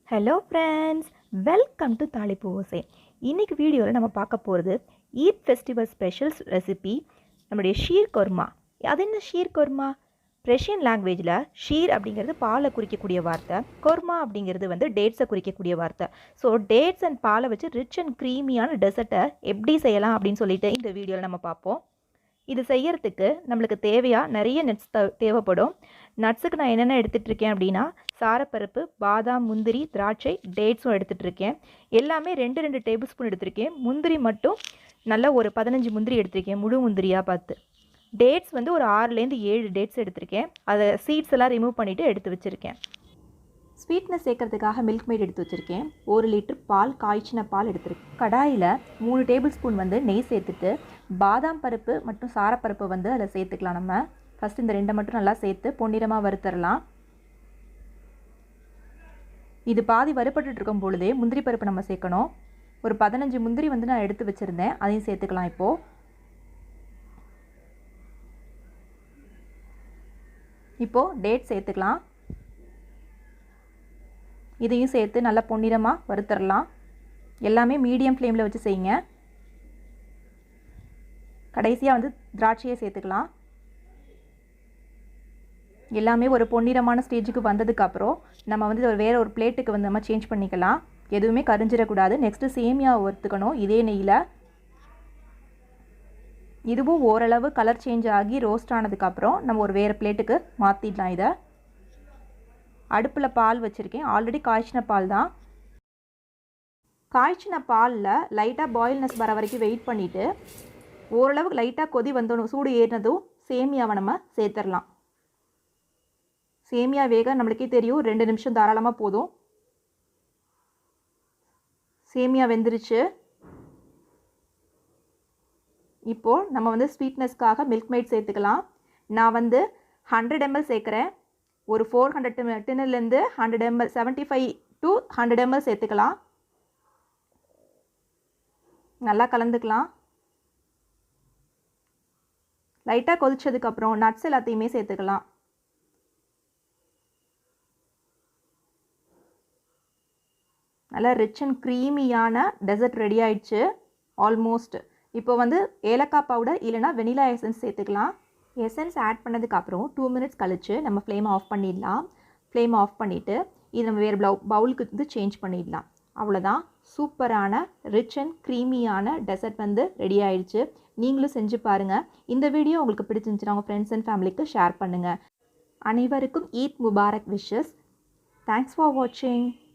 Hello friends, welcome to தாளிப்பு ஓசை. இன்றைக்கி வீடியோவில் நம்ம பார்க்க போகிறது ஈத் ஃபெஸ்டிவல் ஸ்பெஷல்ஸ் ரெசிபி நம்முடைய ஷீர் கொர்மா. அது என்ன ஷீர் கொர்மா? பெர்ஷியன் லாங்குவேஜில் ஷீர் அப்படிங்கிறது பாலை குறிக்கக்கூடிய வார்த்தை, கொர்மா அப்படிங்கிறது வந்து டேட்ஸை குறிக்கக்கூடிய வார்த்தை. ஸோ டேட்ஸ் அண்ட் பாலை வச்சு ரிச் அண்ட் க்ரீமியான டெசர்ட்டை எப்படி செய்யலாம் அப்படின்னு சொல்லிட்டு இந்த வீடியோவில் நம்ம பார்ப்போம். இது செய்யறதுக்கு நம்மளுக்கு நிறைய நட்ஸ் தேவைப்படும். நட்ஸுக்கு நான் என்னென்ன எடுத்துகிட்ருக்கேன் அப்படின்னா, சாரப்பருப்பு, பாதாம், முந்திரி, திராட்சை, டேட்ஸும் எடுத்துகிட்ருக்கேன். எல்லாமே 2 டேபிள் ஸ்பூன் எடுத்திருக்கேன். முந்திரி மட்டும் நல்லா ஒரு 15 முந்திரி எடுத்திருக்கேன், முழு முந்திரியாக பார்த்து. டேட்ஸ் வந்து ஒரு 6லேருந்து 7 டேட்ஸ் எடுத்திருக்கேன். அதை சீட்ஸ் எல்லாம் ரிமூவ் பண்ணிவிட்டு எடுத்து வச்சுருக்கேன். ஸ்வீட்னஸ் சேர்க்கறதுக்காக மில்க்மெய்ட் எடுத்து வச்சுருக்கேன். 1 லிட்டர் பால், காய்ச்சின பால் எடுத்துருக்கேன். கடாயில் 3 டேபிள் ஸ்பூன் வந்து நெய் சேர்த்துட்டு பாதாம் பருப்பு மற்றும் சாரப்பருப்பு வந்து அதில் சேர்த்துக்கலாம். நம்ம ஃபஸ்ட் இந்த 2 மட்டும் நல்லா சேர்த்து பொன்னிறமாக வறுத்தரலாம். இது பாதி வறுபட்டு இருக்கும் பொழுதே முந்திரி பருப்பு நம்ம சேர்க்கணும். ஒரு 15 முந்திரி வந்து நான் எடுத்து வச்சுருந்தேன், அதையும் சேர்த்துக்கலாம். இப்போது டேட் சேர்த்துக்கலாம். இதையும் சேர்த்து நல்லா பொன்னிறமாக வறுத்தரலாம். எல்லாமே மீடியம் ஃப்ளேமில் வச்சு செய்யுங்க. கடைசியாக வந்து திராட்சையை சேர்த்துக்கலாம். எல்லாமே ஒரு பொன்னிறமான ஸ்டேஜுக்கு வந்ததுக்கப்புறம் நம்ம வந்து வேறு ஒரு பிளேட்டுக்கு வந்து நம்ம சேஞ்ச் பண்ணிக்கலாம். எதுவுமே கரிஞ்சிடக்கூடாது. நெக்ஸ்ட்டு சேமியா வறுத்துக்கணும் இதே நெய்யில். இதுவும் ஓரளவு கலர் சேஞ்ச் ஆகி ரோஸ்ட் ஆனதுக்கப்புறம் நம்ம ஒரு வேறு பிளேட்டுக்கு மாற்றிடலாம். இதை அடுப்பில் பால் வச்சுருக்கேன். ஆல்ரெடி காய்ச்சின பால் தான். காய்ச்சின பாலில் லைட்டாக பாயில்னஸ் வர வரைக்கும் வெயிட் பண்ணிவிட்டு ஓரளவுக்கு லைட்டாக கொதி வந்தோம், சூடு ஏறினதும் சேமியாவை நம்ம சேர்த்துடலாம். சேமியா வேக நம்மளுக்கே தெரியும், 2 நிமிஷம் தாராளமாக போதும். சேமியா வெந்துருச்சு. இப்போது நம்ம வந்து ஸ்வீட்னஸ்க்காக மில்க்மெய்ட் சேர்த்துக்கலாம். நான் வந்து 100 ml சேர்க்குறேன். ஒரு 400 டின்னிலேருந்து 100 ml, 75 to 100 ml சேர்த்துக்கலாம். நல்லா கலந்துக்கலாம். லைட்டாக கொதிச்சதுக்கப்புறம் நட்ஸ் எல்லாத்தையுமே சேர்த்துக்கலாம். நல்லா ரிச் அண்ட் க்ரீமியான டெசர்ட் ரெடி ஆயிடுச்சு ஆல்மோஸ்ட். இப்போ வந்து ஏலக்காய் பவுடர் இல்லைனா வெனிலா எசன்ஸ் சேர்த்துக்கலாம். எசன்ஸ் ஆட் பண்ணதுக்கப்புறம் 2 மினிட்ஸ் கழித்து நம்ம ஃப்ளேம் ஆஃப் பண்ணிடலாம். ஃப்ளேம் ஆஃப் பண்ணிவிட்டு இது நம்ம வேறு பவுலுக்கு வந்து சேஞ்ச் பண்ணிடலாம். அவ்வளோதான், சூப்பரான ரிச் அண்ட் க்ரீமியான டெசர்ட் வந்து ரெடி ஆயிடுச்சு. நீங்களும் செஞ்சு பாருங்கள். இந்த வீடியோ உங்களுக்கு பிடிச்சிருந்துச்சுன்னா உங்கள் ஃப்ரெண்ட்ஸ் அண்ட் ஃபேமிலிக்கு ஷேர் பண்ணுங்கள். அனைவருக்கும் Eid Mubarak wishes. Thanks for வாட்சிங்.